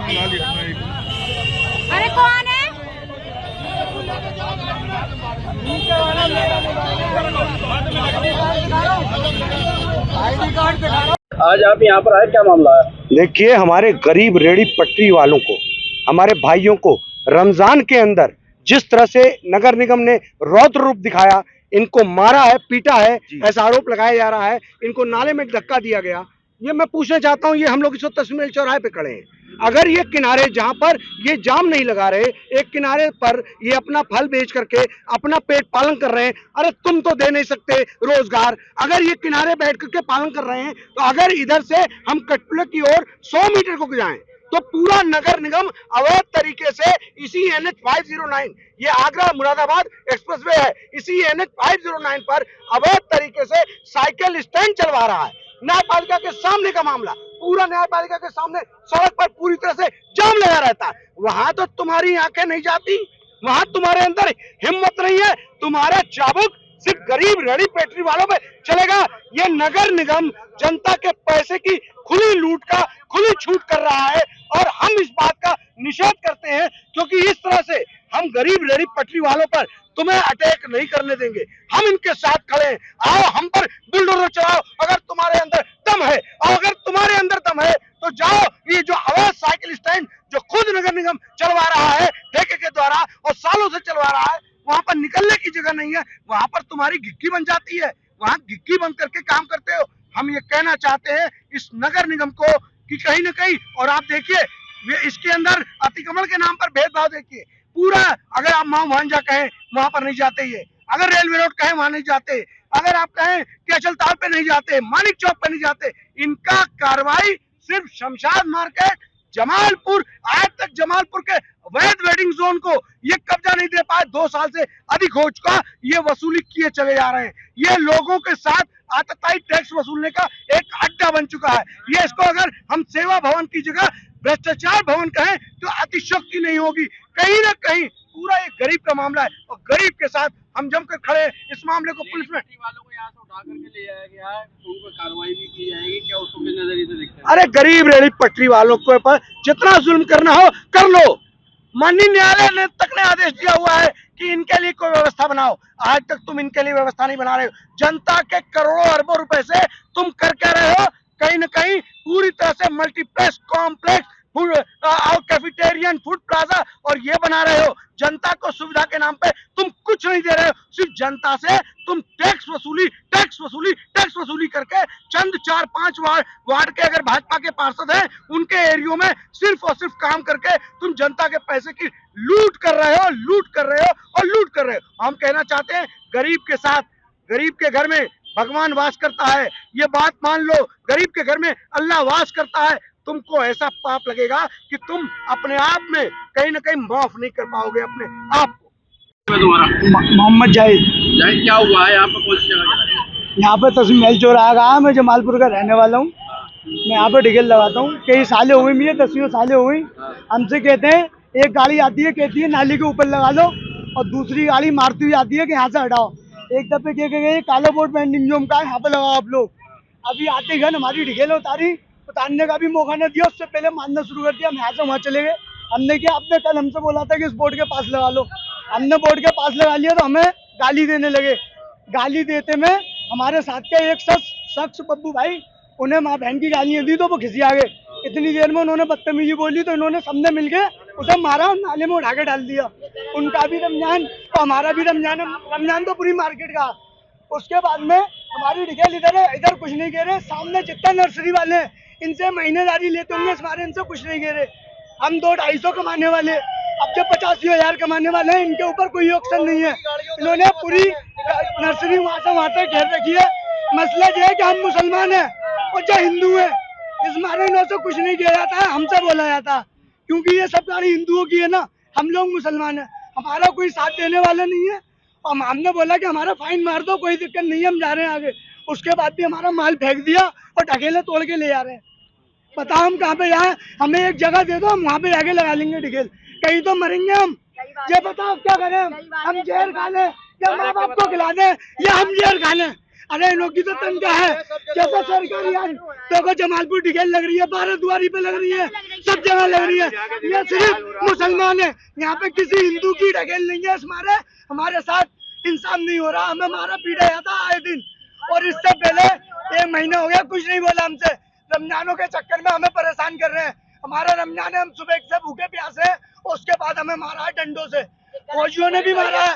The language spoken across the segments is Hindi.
अरे कौन है? आज आप यहाँ पर आए, क्या मामला है? देखिए, हमारे गरीब रेहड़ी पटरी वालों को, हमारे भाइयों को रमजान के अंदर जिस तरह से नगर निगम ने रौद्र रूप दिखाया, इनको मारा है, पीटा है, ऐसा आरोप लगाया जा रहा है, इनको नाले में धक्का दिया गया। ये मैं पूछना चाहता हूँ, ये हम लोग इस वक्त तस्वीर चौराहे पे खड़े हैं, अगर ये किनारे जहां पर ये जाम नहीं लगा रहे, एक किनारे पर ये अपना फल बेच करके अपना पेट पालन कर रहे हैं, अरे तुम तो दे नहीं सकते रोजगार। अगर ये किनारे बैठ करके पालन कर रहे हैं, तो अगर इधर से हम कटपुले की ओर 100 मीटर को जाएं, तो पूरा नगर निगम अवैध तरीके से इसी NH 509, ये आगरा मुरादाबाद एक्सप्रेसवे है, इसी NH 509 पर अवैध तरीके से साइकिल स्टैंड चलवा रहा है। न्यायपालिका के सामने का मामला, पूरा न्यायपालिका के सामने सड़क पर पूरी तरह से जाम लगा रहता है। वहां तो तुम्हारी आंखें नहीं जाती, वहां तुम्हारे अंदर हिम्मत नहीं है, तुम्हारा चाबुक सिर्फ गरीब रेहड़ी पेटरी वालों पे चलेगा। ये नगर निगम जनता के पैसे की खुली लूट का खुली छूट कर रहा है, और हम इस बात का निषेध करते हैं, क्योंकि इस तरह से हम गरीब रेहड़ी पटरी वालों पर तुम्हें अटैक नहीं करने देंगे। हम इनके साथ खड़े हैं, आओ हम पर बुलडोजर चलाओ अगर तुम्हारे अंदर दम है, और अगर तुम्हारे अंदर दम है तो जाओ, ये जो अवैध साइकिल स्टैंड जो खुद नगर निगम चलवा रहा है ठेके के द्वारा और सालों से चलवा रहा है, वहां पर निकलने की जगह नहीं है, वहां पर तुम्हारी घिक्की बन जाती है, वहां घिक्की बन करके काम करते हो। हम ये कहना चाहते हैं इस नगर निगम को कि कहीं ना कहीं, और आप देखिए इसके अंदर अतिक्रमण के नाम पर भेदभाव देखिए पूरा। अगर आप मां भांजा कहें वहां पर नहीं जाते, ये अगर रेलवे रोड कहें वहां नहीं जाते, अगर आप कहें कि अचल ताल पे नहीं जाते, मानिक चौक पे नहीं जाते, इनका कार्रवाई सिर्फ शमशाद मार्केट जमालपुर, आज तक जमालपुर के अवैध वेडिंग जोन को ये कब्जा नहीं दे पाए, 2 साल से अधिक हो चुका, ये वसूली किए चले जा रहे हैं। ये लोगों के साथ आतताई टैक्स वसूलने का एक अड्डा बन चुका है। ये इसको अगर हम सेवा भवन की जगह भ्रष्टाचार भवन कहें तो अतिशयोक्ति नहीं होगी। कहीं ना कहीं पूरा एक गरीब का मामला है, और गरीब के साथ हम जमकर खड़े हैं। इस मामले को पुलिस में वालों को यहाँ से उठा करके ले जाया गया है, उन पर कार्रवाई भी की जाएगी, क्या उसको किस नजरिए से देखते हैं? अरे गरीब रेहड़ी पटरी वालों के ऊपर जितना जुल्म करना हो कर लो। माननीय न्यायालय ने तक ने आदेश दिया हुआ है कि इनके लिए कोई व्यवस्था बनाओ, आज तक तुम इनके लिए व्यवस्था नहीं बना रहे हो। जनता के करोड़ों अरबों रुपए से तुम कर क्या रहे हो? कहीं न कहीं पूरी तरह से मल्टीप्लेक्स कॉम्प्लेक्स फूड और कैफेटेरियन फूड प्लाजा और ये बना रहे हो। जनता को सुविधा के नाम पे तुम कुछ नहीं दे रहे हो, सिर्फ जनता से तुम टैक्स वसूली करके चंद 4-5 वार्ड के अगर भाजपा के पार्षद हैं, उनके एरियो में सिर्फ और सिर्फ काम करके तुम जनता के पैसे की लूट कर रहे हो। हम कहना चाहते हैं गरीब के साथ, गरीब के घर में भगवान वास करता है, ये बात मान लो। गरीब के घर में अल्लाह वास करता है। तुमको ऐसा पाप लगेगा कि तुम अपने आप में कहीं ना कहीं माफ नहीं कर पाओगे अपने आप को। मोहम्मद जाहिद। जाहिद, क्या हुआ है यहाँ पर? कौन सी जगह? यहाँ पे तस्वीर महल चौराहा का, मैं जमालपुर का रहने वाला हूँ। मैं यहाँ पे टिकट लगाता हूँ, कई सालें हुई, मुझे 10 सालें हुई। हमसे कहते हैं एक गाड़ी आती है, कहती है नाली के ऊपर लगा लो, और दूसरी गाड़ी मारती हुई आती है कि यहाँ से हटाओ। एक दफे कह गए काला बोर्ड पेंडिंग जोन का है, यहाँ पे लगाओ आप लोग। अभी आते घन हमारी ढिकेल उतारने का भी मौका न दिया, उससे पहले मारना शुरू कर दिया। हम यहाँ से वहाँ चले गए। हमने क्या, आपने कल हमसे बोला था कि इस बोर्ड के पास लगा लो, हमने बोर्ड के पास लगा लिया तो हमें गाली देने लगे। गाली देते में हमारे साथ के एक शख्स बब्बू भाई, उन्हें माँ बहन की गालियाँ दी तो वो खिसिया गए। इतनी देर में उन्होंने बदतमीजी बोली तो इन्होंने सबने मिलके उसे मारा और नाले में उठा के डाल दिया। उनका भी रमजान तो हमारा भी रमजान, रमजान तो पूरी मार्केट का। उसके बाद में हमारी ढिकेल इधर है, इधर कुछ नहीं कह रहे। सामने जितना नर्सरी वाले हैं इनसे महीनेदारी लेते होंगे, हमारे इनसे कुछ नहीं कह रहे। हम 200-250 कमाने वाले, अब जो 85,000 कमाने वाले हैं, इनके ऊपर कोई ऑप्शन नहीं है। इन्होंने पूरी नर्सरी वहाँ से वहाँ तक घेर रखी है। मसला ये है कि हम मुसलमान हैं और जो हिंदू है, इस मारे इन्होंने कुछ नहीं किया जाता है, हमसे बोला जाता, क्योंकि ये सब गाड़ी हिंदुओं की है ना, हम लोग मुसलमान हैं, हमारा कोई साथ देने वाला नहीं है। और हमने बोला कि हमारा फाइन मार दो, कोई दिक्कत नहीं है, हम जा रहे हैं आगे। उसके बाद भी हमारा माल फेंक दिया और ढकेले तोड़ के ले जा रहे हैं। बताओ हम कहाँ पे जाए? हमें एक जगह दे दो, हम वहाँ पे जाके लगा लेंगे ढकेल, कहीं तो मरेंगे हम। ये बताओ क्या करें? हम जहर खा लें या माँ बाप को खिला दें, या हम जहर खा लें? अरे इनों की तो तनख्वाह है जैसे सरकारी तो जमालपुर डिगेल लग रही है, भारतद्वारी पे लग रही है, सब जगह लग रही है। ये सिर्फ मुसलमान है, यहाँ पे किसी हिंदू की ढकेल नहीं है। हमारे साथ इंसान नहीं हो रहा, हमें मारा पीटा जाता आए दिन। और इससे पहले 1 महीना हो गया कुछ नहीं बोला हमसे। रमजानों के चक्कर में हमें परेशान कर रहे हैं। हमारा रमजान है, हम सुबह से भूखे प्यासे हैं, उसके बाद हमें मारा है डंडों से। फौजियों ने भी मारा है,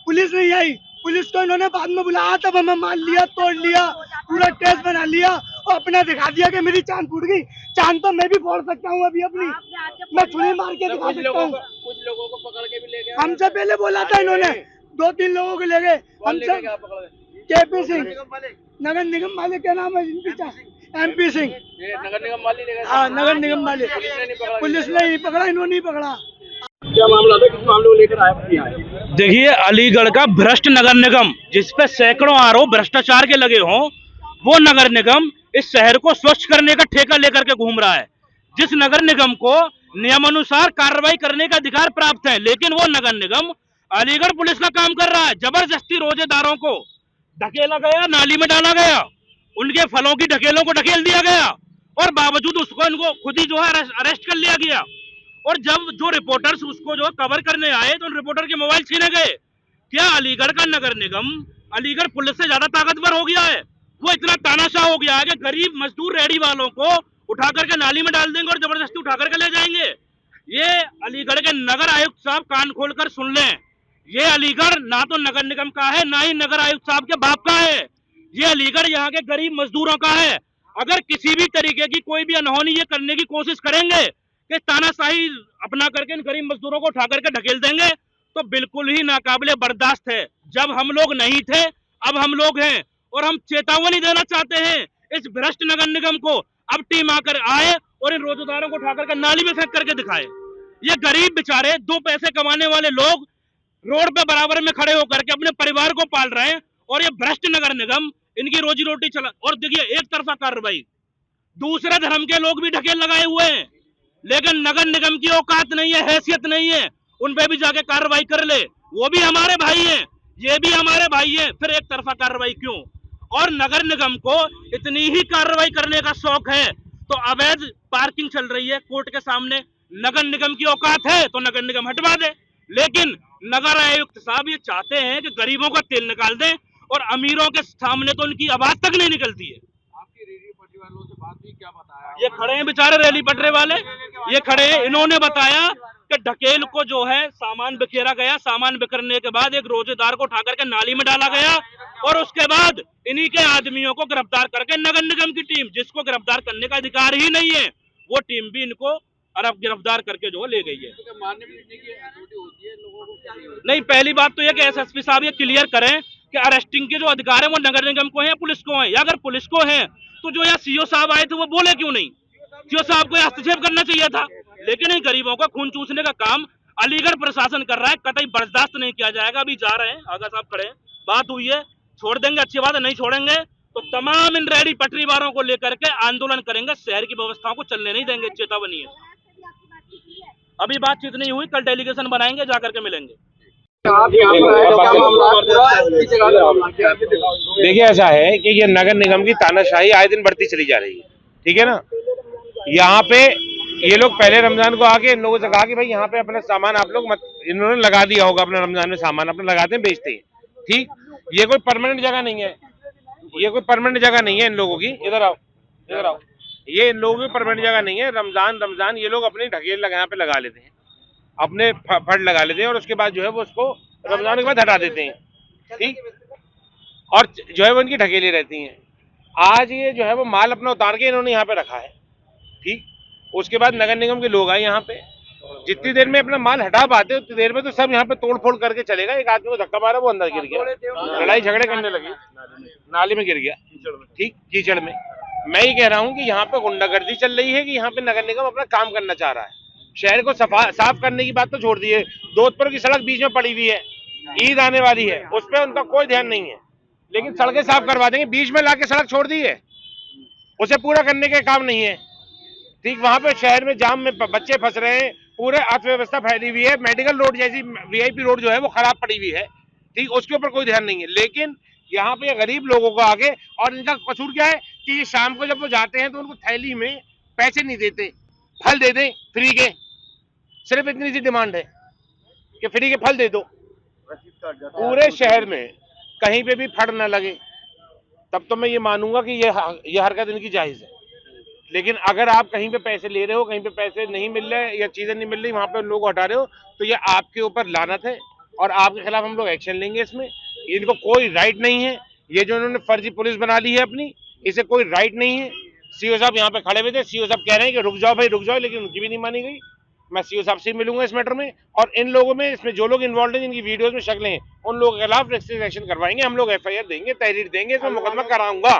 पुलिस नहीं आई। पुलिस को इन्होंने बाद में बुलाया, तब हमें मार लिया, तोड़ लिया, पूरा टेस्ट बना लिया और अपना दिखा दिया कि मेरी चांद फूट गई। चांद तो मैं भी फोड़ सकता हूँ अभी अपनी, मैं छुरी मार के दिखा सकता हूँ। कुछ लोगों को पकड़ के भी ले गए, हमसे पहले बोला था इन्होंने, 2-3 लोगों को ले गए हमसे। केपी सिंह नगर निगम वाले, क्या नाम है MP सिंह, नगर निगम वाले ले गए। हाँ नगर निगम वाले, पुलिस ने नहीं पकड़ा, इन्होंने नहीं पकड़ा। क्या मामला था, किस मामले को लेकर आए? देखिए, अलीगढ़ का भ्रष्ट नगर निगम, जिसपे सैकड़ों आरोप भ्रष्टाचार के लगे हों, वो नगर निगम इस शहर को स्वच्छ करने का ठेका लेकर के घूम रहा है। जिस नगर निगम को नियमानुसार कार्रवाई करने का अधिकार प्राप्त है, लेकिन वो नगर निगम अलीगढ़ पुलिस का काम कर रहा है। जबरदस्ती रोजेदारों को ढकेला गया, नाली में डाला गया, उनके फलों की ढकेलों को ढकेल दिया गया और बावजूद उसको इनको खुद ही जो है अरेस्ट कर लिया गया। और जब जो रिपोर्टर्स उसको जो कवर करने आए तो उन रिपोर्टर के मोबाइल छीने गए। क्या अलीगढ़ का नगर निगम अलीगढ़ पुलिस से ज्यादा ताकतवर हो गया है? वो इतना तानाशाह हो गया है कि गरीब मजदूर रेहड़ी वालों को उठा करके नाली में डाल देंगे और जबरदस्ती उठा करके ले जाएंगे। ये अलीगढ़ के नगर आयुक्त साहब कान खोलकर सुन लें, ये अलीगढ़ ना तो नगर निगम का है, ना ही नगर आयुक्त साहब के बाप का है। ये अलीगढ़ यहाँ के गरीब मजदूरों का है। अगर किसी भी तरीके की कोई भी अनहोनी ये करने की कोशिश करेंगे कि तानाशाही अपना करके इन गरीब मजदूरों को उठा करके ढकेल देंगे, तो बिल्कुल ही नाकाबिले बर्दाश्त है। जब हम लोग नहीं थे, अब हम लोग हैं और हम चेतावनी देना चाहते हैं इस भ्रष्ट नगर निगम को। अब टीम आकर आए और इन रोजेदारों को उठा करके नाली में फेंक करके दिखाए। ये गरीब बेचारे 2 पैसे कमाने वाले लोग रोड पे बराबर में खड़े होकर के अपने परिवार को पाल रहे हैं और ये भ्रष्ट नगर निगम इनकी रोजी रोटी चला। और देखिए, एक तरफा कार्रवाई, दूसरे धर्म के लोग भी ढकेल लगाए हुए हैं, लेकिन नगर निगम की औकात नहीं है, हैसियत नहीं है, उन पे भी जाके कार्रवाई कर ले। वो भी हमारे भाई हैं, ये भी हमारे भाई हैं, फिर एक तरफा कार्रवाई क्यों? और नगर निगम को इतनी ही कार्रवाई करने का शौक है तो अवैध पार्किंग चल रही है कोर्ट के सामने, नगर निगम की औकात है तो नगर निगम हटवा दे। लेकिन नगर आयुक्त साहब ये चाहते हैं कि गरीबों का तेल निकाल दें और अमीरों के सामने तो उनकी आवाज तक नहीं निकलती है। आपकी रेहड़ी पटरी वालों से बात हुई, क्या बताया? ये खड़े हैं बेचारे रेली पटरे वाले, ये खड़े हैं, इन्होंने बताया कि ढकेल को जो है सामान बिखेरा गया, सामान बिखरने के बाद एक रोजेदार को उठा करके नाली में डाला गया और उसके बाद इन्हीं के आदमियों को गिरफ्तार करके नगर निगम की टीम, जिसको गिरफ्तार करने का अधिकार ही नहीं है, वो टीम भी इनको गिरफ्तार करके जो ले गई है। तो मारने पीटने की अथॉरिटी होती है लोगों को, क्या नहीं होती? नहीं, पहली बात तो यह कि SSP साहब ये क्लियर करें कि अरेस्टिंग के जो अधिकार है वो नगर निगम को है या पुलिस को है। या अगर पुलिस को है तो जो यहाँ CO साहब आए थे वो बोले क्यों नहीं? CO साहब को हस्तक्षेप करना चाहिए था। लेकिन इन गरीबों का खून चूसने का काम अलीगढ़ प्रशासन कर रहा है, कतई बर्दाश्त नहीं किया जाएगा। अभी जा रहे हैं, आगा साहब खड़े हैं, बात हुई है, छोड़ देंगे अच्छी बात है, नहीं छोड़ेंगे तो तमाम इन रेहड़ी पटरी वालों को लेकर के आंदोलन करेंगे, शहर की व्यवस्थाओं को चलने नहीं देंगे, चेतावनी है। अभी बातचीत नहीं हुई, कल डेलीगेशन बनाएंगे, जाकर के मिलेंगे। आप यहाँ पर आए, क्या मामला है? पूरा इसी जगह का मामला क्या है? देखिए, ऐसा है कि ये नगर निगम की तानाशाही आए दिन बढ़ती चली जा रही है, ठीक है ना। यहाँ पे ये लोग पहले रमजान को आके इन लोगों से कहा कि भाई यहाँ पे अपना सामान आप लोग मत, इन्होंने लगा दिया होगा अपना रमजान में सामान अपना लगाते हैं, बेचते हैं, ठीक। ये कोई परमानेंट जगह नहीं है, ये कोई परमानेंट जगह नहीं है इन लोगों की। इधर आओ, इधर आओ, ये इन लोगों की परमानेंट जगह नहीं है। रमजान ये लोग अपनी ढकेल यहाँ पे लगा लेते हैं, अपने फंड लगा लेते हैं और उसके बाद जो है वो उसको रमजान के बाद हटा देते हैं, ठीक। और जो है वो इनकी ढकेली रहती हैं। आज ये जो है वो माल अपना उतार के इन्होंने यहाँ पे रखा है, ठीक। उसके बाद नगर निगम के लोग आए यहाँ पे, जितनी देर में अपना माल हटा पाते उतनी देर में तो सब यहाँ पे तोड़ फोड़ करके चलेगा। एक आदमी को धक्का मारा, वो अंदर गिर गया, लड़ाई झगड़े करने लगे, नाली में गिर गया, ठीक, कीचड़ में। मैं ये कह रहा हूँ कि यहाँ पे गुंडागर्दी चल रही है कि यहाँ पे नगर निगम अपना काम करना चाह रहा है। शहर को साफ करने की बात तो छोड़ दी है, दोधपुर की सड़क बीच में पड़ी हुई है, ईद आने वाली है, उस पर उनका कोई ध्यान नहीं है, लेकिन सड़कें साफ करवा देंगे। बीच में लाके सड़क छोड़ दी है, उसे पूरा करने के काम नहीं है, ठीक। वहां पे शहर में जाम में बच्चे फंस रहे हैं, पूरे अर्थव्यवस्था फैली हुई है, मेडिकल रोड जैसी VIP रोड जो है वो खराब पड़ी हुई है, ठीक, उसके ऊपर कोई ध्यान नहीं है। लेकिन यहाँ पे गरीब लोगों को आके, और इनका कसूर क्या है कि ये शाम को जब वो जाते हैं तो उनको थैली में पैसे नहीं देते, फल दे दें फ्री के। सिर्फ इतनी सी डिमांड है कि फ्री के फल दे दो। पूरे शहर में कहीं पे भी फड़ न लगे तब तो मैं ये मानूंगा कि ये हरकत इनकी जायज है। लेकिन अगर आप कहीं पे पैसे ले रहे हो, कहीं पे पैसे नहीं मिल रहे या चीजें नहीं मिल रही, वहां पे लोग हटा रहे हो, तो ये आपके ऊपर लानत है और आपके खिलाफ हम लोग एक्शन लेंगे। इसमें इनको कोई राइट नहीं है। ये जो इन्होंने फर्जी पुलिस बना ली है अपनी, इसे कोई राइट नहीं है। सीओ साहब यहाँ पे खड़े हुए थे, सीओ साहब कह रहे हैं कि रुक जाओ भाई रुक जाओ, लेकिन उनकी भी नहीं मानी गई। मैं सीओ साहब से मिलूंगा इस मैटर में, और इन लोगों में, इसमें जो लोग इन्वॉल्व हैं, जिनकी वीडियोस में शक्लें हैं, उन लोगों के खिलाफ एक्शन करवाएंगे। हम लोग FIR देंगे, तहरीर देंगे, इसमें मुकदमा कराऊंगा।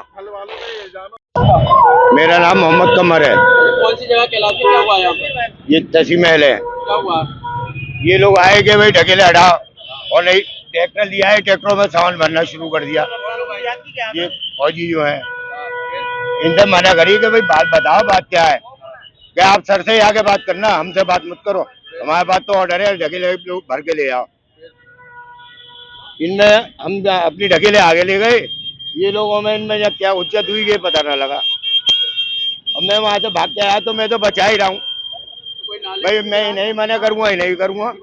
मेरा नाम मोहम्मद कमर है। कौन सी जगह कहलाती है, क्या हुआ यहाँ पे? ये तसी महल है। क्या हुआ? ये लोग आए कि भाई ढकेले हटा, और नहीं ट्रैक्टर लिया है, ट्रैक्टरों में सामान भरना शुरू कर दिया। ये फौजी जो है इनसे मना करी कि भाई बात बताओ, बात क्या है। क्या आप सर से आके बात करना, हमसे बात मत करो, हमारे पास तो ऑर्डर है, ढकेले लोग भर के ले आओ। इनने हम अपनी ढकेले आगे ले गए, ये लोगों में इनमें जब क्या उच्चत हुई ये पता ना लगा। अब मैं वहां से भाग के आया तो मैं तो बचा ही रहा हूँ भाई, मैं नहीं मना करूंगा, नहीं करूंगा।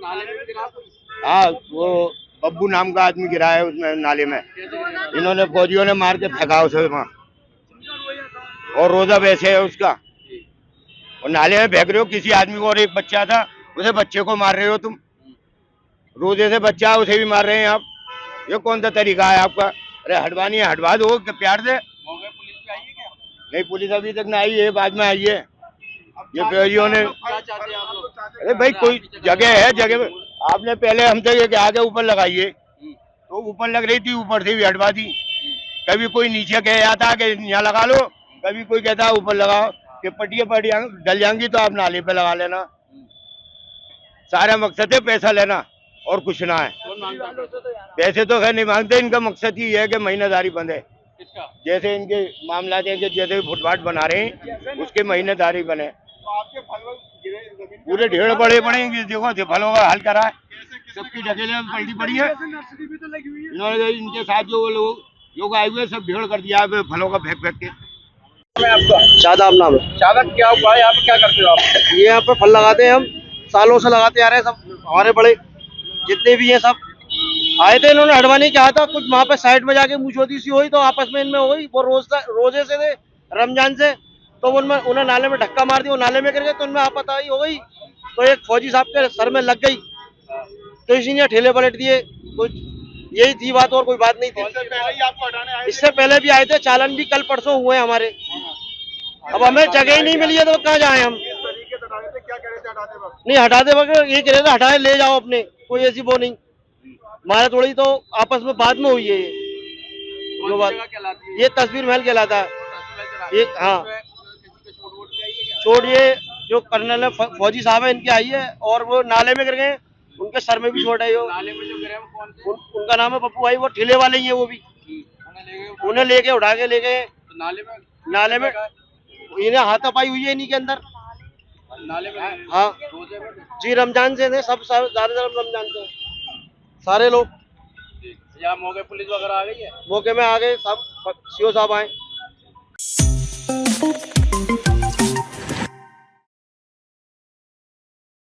हाँ, वो बब्बू नाम का आदमी गिरा है उसमें नाले में, इन्होंने फौजियों ने मार के फेंका उसे वहाँ, और रोजा वैसे है उसका, और नाले में फेंक रहे हो किसी आदमी को, और एक बच्चा था, उसे बच्चे को मार रहे हो तुम। रोजे से बच्चा है उसे भी मार रहे हैं आप, ये कौन सा तरीका है आपका? अरे हटवानी है हटवा दो प्यार से। पुलिस भी आई है क्या? नहीं, पुलिस अभी तक नहीं आई है, बाद में आई है। ये फौजियों ने, क्या चाहते हैं आप लोग? अरे भाई कोई जगह है, जगह में आपने पहले हमसे ये कि आगे ऊपर लगाइए, तो ऊपर लग रही थी, ऊपर से भी हटवा दी। कभी कोई नीचे कह जाता कि यहाँ लगा लो, कभी कोई कहता ऊपर लगाओ, कि पटिया डल जाएंगी तो आप नाले पे लगा लेना। सारा मकसद है पैसा लेना और कुछ ना है। कौन मांगता है? पैसे तो खैर नहीं मांगते, इनका मकसद ही है कि महीनेदारी बंद है। किसका? जैसे इनके मामला है कि जैसे फुटपाथ बना रहे हैं उसके महीनेदारी बने, पूरे ढेर बड़े पड़ेंगे। देखो फलों का हल करा है, सबकी ढकेले में पलटी पड़ी है। इन्होंने इनके साथ जो लोग आए हुए सब ढेर कर दिया है फलों का फेंक फेंक के। शादाब नाम है। चादर क्या हुआ है? यहाँ पे क्या करते हो आप? ये यहाँ पे फल लगाते हैं, हम सालों से लगाते आ रहे हैं। सब हमारे बड़े जितने भी हैं सब आए थे, इन्होंने हटवाने चाहा था, कुछ वहाँ पे साइड में जाके मुझोती सी हुई तो आपस में इनमें हो गई। वो रोजे से थे, रमजान से, तो उनमें उन्हें नाले में धक्का मार दिया, वो नाले में गिर गए, तो उनमें आपत्ति हो गई, तो एक फौजी साहब के सर में लग गई, तो इसी ने ठेले पलट दिए। कुछ यही थी बात, और कोई बात नहीं थी। इससे पहले भी आए थे, चालन भी कल परसों हुए हमारे। अब हमें जगह ही नहीं मिली है तो कहाँ जाए हम। नहीं, हटाते वक्त ये कह रहे थे हटाए ले जाओ अपने, कोई ऐसी वो नहीं। हमारे थोड़ी तो आपस में बाद में हुई है ये जो बात। ये तस्वीर महल कहलाता है। एक हाँ, चोट ये जो कर्नल है फौजी साहब है इनकी आई है, और वो नाले में गिर गए, उनके सर में भी चोट है। नाले में जो गिरे वो कौन थे? उनका नाम है पप्पू भाई, वो ठेले वाले ही है वो भी। उन्हें लेके उठा के ले गए तो नाले में, इन्हें हाथापाई हुई है इन्हीं के अंदर। नाले में? हाँ रोजे में? जी, रमजान से थे सब, ज्यादातर रमजान से सारे लोग। यहाँ मौके पुलिस वगैरह आ गई है? मौके में आ गए सब, सीओ साहब आए।